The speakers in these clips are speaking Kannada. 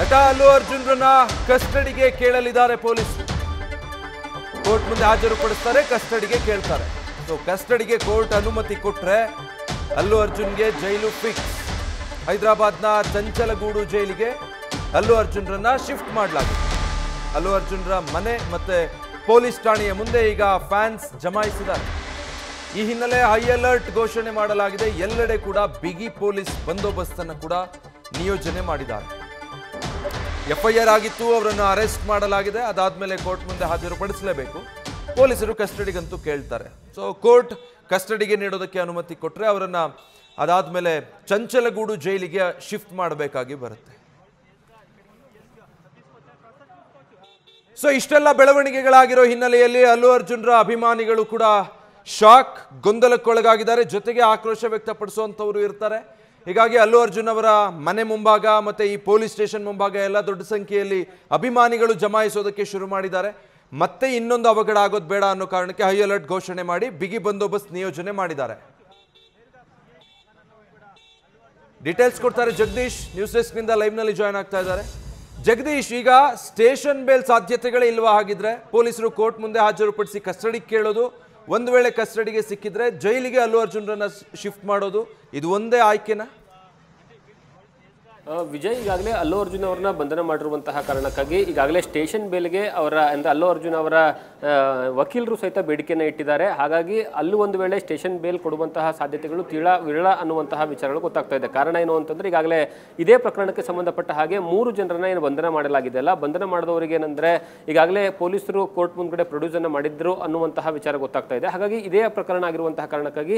ನಟ ಅಲ್ಲು ಅರ್ಜುನ್ರನ್ನ ಕಸ್ಟಡಿಗೆ ಕೇಳಲಿದ್ದಾರೆ ಪೊಲೀಸರು. ಕೋರ್ಟ್ ಮುಂದೆ ಹಾಜರುಪಡಿಸ್ತಾರೆ, ಕಸ್ಟಡಿಗೆ ಕೇಳ್ತಾರೆ. ಸೊ ಕಸ್ಟಡಿಗೆ ಕೋರ್ಟ್ ಅನುಮತಿ ಕೊಟ್ರೆ ಅಲ್ಲು ಅರ್ಜುನ್ಗೆ ಜೈಲು ಫಿಕ್ಸ್. ಹೈದರಾಬಾದ್ನ ಚಂಚಲಗೂಡು ಜೈಲಿಗೆ ಅಲ್ಲು ಅರ್ಜುನ್ರನ್ನ ಶಿಫ್ಟ್ ಮಾಡಲಾಗಿದೆ. ಅಲ್ಲು ಅರ್ಜುನ್ರ ಮನೆ ಮತ್ತೆ ಪೊಲೀಸ್ ಠಾಣೆಯ ಮುಂದೆ ಈಗ ಫ್ಯಾನ್ಸ್ ಜಮಾಯಿಸಿದ್ದಾರೆ. ಈ ಹಿನ್ನೆಲೆ ಹೈ ಅಲರ್ಟ್ ಘೋಷಣೆ ಮಾಡಲಾಗಿದೆ. ಎಲ್ಲೆಡೆ ಕೂಡ ಬಿಗಿ ಪೊಲೀಸ್ ಬಂದೋಬಸ್ತನ್ನು ಕೂಡ ನಿಯೋಜನೆ ಮಾಡಿದ್ದಾರೆ. ಎಫ್ಐಆರ್ ಆಗಿತ್ತು, ಅವರನ್ನು ಅರೆಸ್ಟ್ ಮಾಡಲಾಗಿದೆ. ಅದಾದ್ಮೇಲೆ ಕೋರ್ಟ್ ಮುಂದೆ ಹಾಜರುಪಡಿಸಲೇಬೇಕು. ಪೊಲೀಸರು ಕಸ್ಟಡಿಗಂತೂ ಕೇಳ್ತಾರೆ. ಸೊ ಕೋರ್ಟ್ ಕಸ್ಟಡಿಗೆ ನೀಡೋದಕ್ಕೆ ಅನುಮತಿ ಕೊಟ್ಟರೆ ಅವರನ್ನ ಅದಾದ್ಮೇಲೆ ಚಂಚಲಗೂಡು ಜೈಲಿಗೆ ಶಿಫ್ಟ್ ಮಾಡಬೇಕಾಗಿ ಬರುತ್ತೆ. ಸೊ ಇಷ್ಟೆಲ್ಲ ಬೆಳವಣಿಗೆಗಳಾಗಿರೋ ಹಿನ್ನೆಲೆಯಲ್ಲಿ ಅಲ್ಲು ಅರ್ಜುನ್ರ ಅಭಿಮಾನಿಗಳು ಕೂಡ ಶಾಕ್, ಗೊಂದಲಕ್ಕೊಳಗಾಗಿದ್ದಾರೆ. ಜೊತೆಗೆ ಆಕ್ರೋಶ ವ್ಯಕ್ತಪಡಿಸುವಂಥವ್ರು ಇರ್ತಾರೆ. ಹೀಗಾಗಿ ಅಲ್ಲು ಅರ್ಜುನ್ ಅವರ ಮನೆ ಮುಂಭಾಗ ಮತ್ತೆ ಈ ಪೊಲೀಸ್ ಸ್ಟೇಷನ್ ಮುಂಭಾಗ ಎಲ್ಲ ದೊಡ್ಡ ಸಂಖ್ಯೆಯಲ್ಲಿ ಅಭಿಮಾನಿಗಳು ಜಮಾಯಿಸೋದಕ್ಕೆ ಶುರು ಮಾಡಿದ್ದಾರೆ. ಮತ್ತೆ ಇನ್ನೊಂದು ಅವಘಡ ಆಗೋದು ಬೇಡ ಅನ್ನೋ ಕಾರಣಕ್ಕೆ ಹೈ ಅಲರ್ಟ್ ಘೋಷಣೆ ಮಾಡಿ ಬಿಗಿ ಬಂದೋಬಸ್ತ್ ನಿಯೋಜನೆ ಮಾಡಿದ್ದಾರೆ. ಡೀಟೇಲ್ಸ್ ಕೊಡ್ತಾರೆ ಜಗದೀಶ್, ನ್ಯೂಸ್ ಡೆಸ್ಕ್ ನಿಂದ ಲೈವ್ ನಲ್ಲಿ ಜಾಯ್ನ್ ಆಗ್ತಾ ಇದ್ದಾರೆ. ಜಗದೀಶ್, ಈಗ ಸ್ಟೇಷನ್ ಬೇಲ್ ಸಾಧ್ಯತೆಗಳೇ ಇಲ್ವಾ? ಹಾಗಿದ್ರೆ ಪೊಲೀಸರು ಕೋರ್ಟ್ ಮುಂದೆ ಹಾಜರುಪಡಿಸಿ ಕಸ್ಟಡಿಗೆ ಕೇಳೋದು, ಒಂದು ವೇಳೆ ಕಸ್ಟಡಿಗೆ ಸಿಕ್ಕಿದ್ರೆ ಜೈಲಿಗೆ ಅಲ್ಲು ಅರ್ಜುನ್ರನ್ನ ಶಿಫ್ಟ್ ಮಾಡೋದು, ಇದು ಒಂದೇ ಆಯ್ಕೆನಾ? ವಿಜಯ್, ಈಗಾಗಲೇ ಅಲ್ಲು ಅರ್ಜುನ್ ಅವರನ್ನ ಬಂಧನ ಮಾಡಿರುವಂತಹ ಕಾರಣಕ್ಕಾಗಿ ಈಗಾಗಲೇ ಸ್ಟೇಷನ್ ಬೇಲ್ಗೆ ಅವರ ಅಂದರೆ ಅಲ್ಲು ಅರ್ಜುನ್ ಅವರ ವಕೀಲರು ಸಹಿತ ಬೇಡಿಕೆಯನ್ನು ಇಟ್ಟಿದ್ದಾರೆ. ಹಾಗಾಗಿ ಅಲ್ಲೂ ಒಂದು ವೇಳೆ ಸ್ಟೇಷನ್ ಬೇಲ್ ಕೊಡುವಂತಹ ಸಾಧ್ಯತೆಗಳು ವಿರಳ ಅನ್ನುವಂತಹ ವಿಚಾರಗಳು ಗೊತ್ತಾಗ್ತಾ ಇದೆ. ಕಾರಣ ಏನು ಅಂತಂದರೆ ಈಗಾಗಲೇ ಇದೇ ಪ್ರಕರಣಕ್ಕೆ ಸಂಬಂಧಪಟ್ಟ ಹಾಗೆ 3 ಜನರನ್ನ ಏನು ಬಂಧನ ಮಾಡಲಾಗಿದೆ ಅಲ್ಲ, ಬಂಧನ ಮಾಡಿದವರಿಗೆ ಏನಂದರೆ ಈಗಾಗಲೇ ಪೊಲೀಸರು ಕೋರ್ಟ್ ಮುಂದ್ಗಡೆ ಪ್ರೊಡ್ಯೂಸನ್ನು ಮಾಡಿದ್ರು ಅನ್ನುವಂತಹ ವಿಚಾರ ಗೊತ್ತಾಗ್ತಾ ಇದೆ. ಹಾಗಾಗಿ ಇದೇ ಪ್ರಕರಣ ಆಗಿರುವಂತಹ ಕಾರಣಕ್ಕಾಗಿ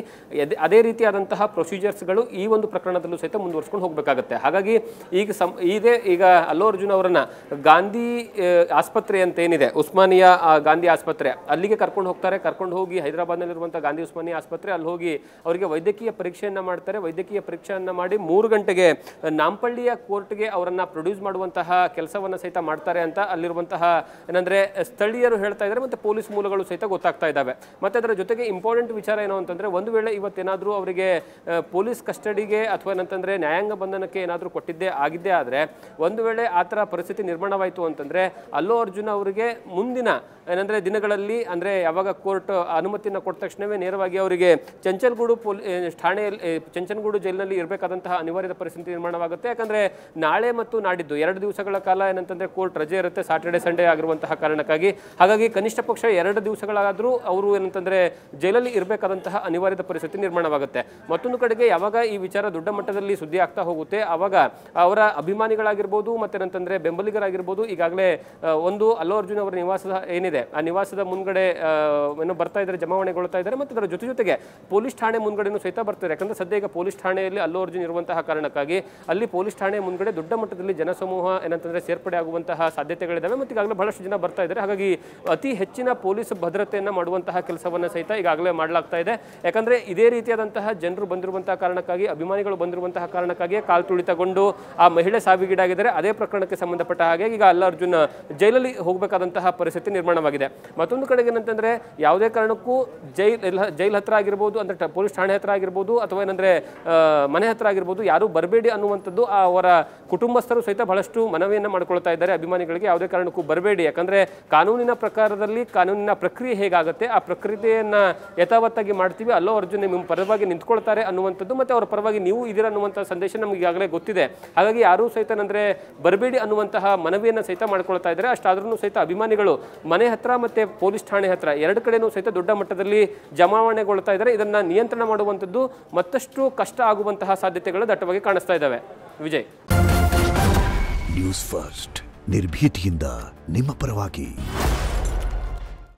ಅದೇ ರೀತಿಯಾದಂತಹ ಪ್ರೊಸೀಜರ್ಸ್ಗಳು ಈ ಒಂದು ಪ್ರಕರಣದಲ್ಲೂ ಸಹಿತ ಮುಂದುವರ್ಸ್ಕೊಂಡು ಹೋಗಬೇಕಾಗುತ್ತೆ. ಹಾಗಾಗಿ ಈಗ ಅಲ್ಲು ಅರ್ಜುನ್ ಅವರನ್ನ ಗಾಂಧಿ ಆಸ್ಪತ್ರೆ ಅಂತ ಏನಿದೆ, ಉಸ್ಮಾನಿಯಾ ಗಾಂಧಿ ಆಸ್ಪತ್ರೆ, ಅಲ್ಲಿಗೆ ಕರ್ಕೊಂಡು ಹೋಗ್ತಾರೆ. ಕರ್ಕೊಂಡು ಹೋಗಿ ಹೈದರಾಬಾದ್ನಲ್ಲಿರುವಂತಹ ಗಾಂಧಿ ಉಸ್ಮಾನಿಯಾ ಆಸ್ಪತ್ರೆ, ಅಲ್ಲಿ ಹೋಗಿ ಅವರಿಗೆ ವೈದ್ಯಕೀಯ ಪರೀಕ್ಷೆಯನ್ನ ಮಾಡ್ತಾರೆ. ವೈದ್ಯಕೀಯ ಪರೀಕ್ಷೆಯನ್ನ ಮಾಡಿ 3 ಗಂಟೆಗೆ ನಾಂಪಳ್ಳಿಯ ಕೋರ್ಟ್ಗೆ ಅವರನ್ನ ಪ್ರೊಡ್ಯೂಸ್ ಮಾಡುವಂತಹ ಕೆಲಸವನ್ನ ಸಹಿತ ಮಾಡ್ತಾರೆ ಅಂತ ಅಲ್ಲಿರುವಂತಹ ಏನಂದ್ರೆ ಸ್ಥಳೀಯರು ಹೇಳ್ತಾ ಇದ್ದಾರೆ, ಮತ್ತೆ ಪೊಲೀಸ್ ಮೂಲಗಳು ಸಹಿತ ಗೊತ್ತಾಗ್ತಾ ಇದ್ದಾವೆ. ಮತ್ತೆ ಅದರ ಜೊತೆಗೆ ಇಂಪಾರ್ಟೆಂಟ್ ವಿಚಾರ ಏನು ಅಂತಂದ್ರೆ, ಒಂದು ವೇಳೆ ಇವತ್ತೇನಾದ್ರೂ ಅವರಿಗೆ ಪೊಲೀಸ್ ಕಸ್ಟಡಿಗೆ ಅಥವಾ ಏನಂತಂದ್ರೆ ನ್ಯಾಯಾಂಗ ಬಂಧನಕ್ಕೆ ಏನಾದರೂ ಆಗಿದ್ದೇ ಆದರೆ, ಒಂದು ವೇಳೆ ಆ ಥರ ಪರಿಸ್ಥಿತಿ ನಿರ್ಮಾಣವಾಯಿತು ಅಂತಂದ್ರೆ ಅಲ್ಲು ಅರ್ಜುನ್ ಅವರಿಗೆ ಮುಂದಿನ ಏನಂದ್ರೆ ದಿನಗಳಲ್ಲಿ ಅಂದ್ರೆ ಯಾವಾಗ ಕೋರ್ಟ್ ಅನುಮತಿಯನ್ನು ಕೊಟ್ಟ ತಕ್ಷಣವೇ ನೇರವಾಗಿ ಅವರಿಗೆ ಚಂಚಲಗೂಡು ಚಂಚಲಗೂಡು ಜೈಲಿನಲ್ಲಿ ಇರಬೇಕಾದಂತಹ ಅನಿವಾರ್ಯ ಪರಿಸ್ಥಿತಿ ನಿರ್ಮಾಣವಾಗುತ್ತೆ. ಯಾಕಂದ್ರೆ ನಾಳೆ ಮತ್ತು ನಾಡಿದ್ದು 2 ದಿವಸಗಳ ಕಾಲ ಏನಂತಂದ್ರೆ ಕೋರ್ಟ್ ರಜೆ ಇರುತ್ತೆ, ಸಾಟರ್ಡೆ ಸಂಡೇ ಆಗಿರುವಂತಹ ಕಾರಣಕ್ಕಾಗಿ. ಹಾಗಾಗಿ ಕನಿಷ್ಠ ಪಕ್ಷ 2 ದಿವಸಗಳಾದರೂ ಅವರು ಏನಂತಂದ್ರೆ ಜೈಲಲ್ಲಿ ಇರಬೇಕಾದಂತಹ ಅನಿವಾರ್ಯ ಪರಿಸ್ಥಿತಿ ನಿರ್ಮಾಣವಾಗುತ್ತೆ. ಮತ್ತೊಂದು ಕಡೆಗೆ ಯಾವಾಗ ಈ ವಿಚಾರ ದೊಡ್ಡ ಮಟ್ಟದಲ್ಲಿ ಸುದ್ದಿ ಆಗ್ತಾ ಹೋಗುತ್ತೆ, ಆವಾಗ ಅವರ ಅಭಿಮಾನಿಗಳಾಗಿರ್ಬೋದು ಮತ್ತೇನಂತಂದ್ರೆ ಬೆಂಬಲಿಗರಾಗಿರ್ಬೋದು ಈಗಾಗಲೇ ಒಂದು ಅಲ್ಲು ಅರ್ಜುನ್ ಅವರ ನಿವಾಸದ ಏನಿದೆ ಆ ನಿವಾಸದ ಮುಂದ್ಗಡೆ ಏನೋ ಬರ್ತಾ ಇದ್ದಾರೆ, ಜಮಾವಣೆಗೊಳ್ತಾ ಇದ್ದಾರೆ. ಮತ್ತು ಅದರ ಜೊತೆಗೆ ಪೊಲೀಸ್ ಠಾಣೆ ಮುಂದ್ಗಡೆನೂ ಸಹಿತ ಬರ್ತಾರೆ. ಯಾಕಂದ್ರೆ ಸದ್ಯ ಈಗ ಪೊಲೀಸ್ ಠಾಣೆಯಲ್ಲಿ ಅಲ್ಲು ಅರ್ಜುನ್ ಇರುವಂತಹ ಕಾರಣಕ್ಕಾಗಿ ಅಲ್ಲಿ ಪೊಲೀಸ್ ಠಾಣೆ ಮುಂದ್ಗಡೆ ದೊಡ್ಡ ಮಟ್ಟದಲ್ಲಿ ಜನಸಮೂಹ ಏನಂತಂದ್ರೆ ಸೇರ್ಪಡೆ ಆಗುವಂತಹ ಸಾಧ್ಯತೆಗಳಿದ್ದಾವೆ. ಮತ್ತು ಈಗಾಗಲೇ ಬಹಳಷ್ಟು ಜನ ಬರ್ತಾ ಇದ್ದಾರೆ. ಹಾಗಾಗಿ ಅತಿ ಹೆಚ್ಚಿನ ಪೊಲೀಸ್ ಭದ್ರತೆಯನ್ನ ಮಾಡುವಂತಹ ಕೆಲಸವನ್ನ ಸಹಿತ ಈಗಾಗಲೇ ಮಾಡಲಾಗ್ತಾ ಇದೆ. ಯಾಕಂದ್ರೆ ಇದೇ ರೀತಿಯಾದಂತಹ ಜನರು ಬಂದಿರುವಂತಹ ಕಾರಣಕ್ಕಾಗಿ, ಅಭಿಮಾನಿಗಳು ಬಂದಿರುವಂತಹ ಕಾರಣಕ್ಕಾಗಿ ಕಾಲ್ ತುಳಿತಗೊಂಡು ಆ ಮಹಿಳೆ ಸಾವಿಗೀಡಾಗಿದ್ದಾರೆ. ಅದೇ ಪ್ರಕರಣಕ್ಕೆ ಸಂಬಂಧಪಟ್ಟ ಹಾಗೆ ಈಗ ಅಲ್ಲು ಅರ್ಜುನ್ ಜೈಲಲ್ಲಿ ಹೋಗಬೇಕಾದಂತಹ ಪರಿಸ್ಥಿತಿ ನಿರ್ಮಾಣವಾಗಿದೆ. ಮತ್ತೊಂದು ಕಡೆಗೆ ಏನಂತಂದ್ರೆ ಯಾವುದೇ ಕಾರಣಕ್ಕೂ ಜೈಲ್ ಹತ್ರ ಆಗಿರ್ಬೋದು, ಅಂದ್ರೆ ಪೊಲೀಸ್ ಠಾಣೆ ಹತ್ರ ಆಗಿರ್ಬೋದು ಅಥವಾ ಏನಂದ್ರೆ ಮನೆ ಹತ್ರ ಆಗಿರ್ಬೋದು, ಯಾರು ಬರಬೇಡಿ ಅನ್ನುವಂಥದ್ದು ಅವರ ಕುಟುಂಬಸ್ಥರು ಸಹಿತ ಬಹಳಷ್ಟು ಮನವಿಯನ್ನ ಮಾಡ್ಕೊಳ್ತಾ ಇದ್ದಾರೆ ಅಭಿಮಾನಿಗಳಿಗೆ. ಯಾವುದೇ ಕಾರಣಕ್ಕೂ ಬರಬೇಡಿ, ಯಾಕಂದ್ರೆ ಕಾನೂನಿನ ಪ್ರಕಾರದಲ್ಲಿ ಕಾನೂನಿನ ಪ್ರಕ್ರಿಯೆ ಹೇಗಾಗುತ್ತೆ ಆ ಪ್ರಕ್ರಿಯೆಯನ್ನ ಯಥಾವತ್ತಾಗಿ ಮಾಡ್ತೀವಿ, ಅಲ್ಲು ಅರ್ಜುನ್ ನಿಮ್ಮ ಪರವಾಗಿ ನಿಂತ್ಕೊಳ್ತಾರೆ ಅನ್ನುವಂಥದ್ದು, ಮತ್ತೆ ಅವರ ಪರವಾಗಿ ನೀವು ಇದೀರ ಅನ್ನುವಂಥ ಸಂದೇಶ ನಮ್ಗೆ ಈಗಾಗಲೇ ಗೊತ್ತಿದೆ. ಹಾಗಾಗಿ ಯಾರೂ ಸಹಿತ ಅಂದ್ರೆ ಬರಬೇಡಿ ಅನ್ನುವಂತಹ ಮನವಿಯನ್ನು ಸಹಿತ ಮಾಡ್ಕೊಳ್ತಾ ಇದ್ದಾರೆ. ಅಷ್ಟಾದ್ರೂ ಸಹಿತ ಅಭಿಮಾನಿಗಳು ಮನೆ ಹತ್ರ ಮತ್ತೆ ಪೊಲೀಸ್ ಠಾಣೆ ಹತ್ರ 2 ಕಡೆನೂ ಸಹಿತ ದೊಡ್ಡ ಮಟ್ಟದಲ್ಲಿ ಜಮಾವಣೆಗೊಳ್ತಾ ಇದ್ದಾರೆ. ಇದನ್ನ ನಿಯಂತ್ರಣ ಮಾಡುವಂಥದ್ದು ಮತ್ತಷ್ಟು ಕಷ್ಟ ಆಗುವಂತಹ ಸಾಧ್ಯತೆಗಳು ದಟ್ಟವಾಗಿ ಕಾಣಿಸ್ತಾ ಇದ್ದಾವೆ. ವಿಜಯ್, ನ್ಯೂಸ್ ಫಸ್ಟ್ ನಿರ್ಭೀತಿಯಿಂದ ನಿಮ್ಮ ಪರವಾಗಿ.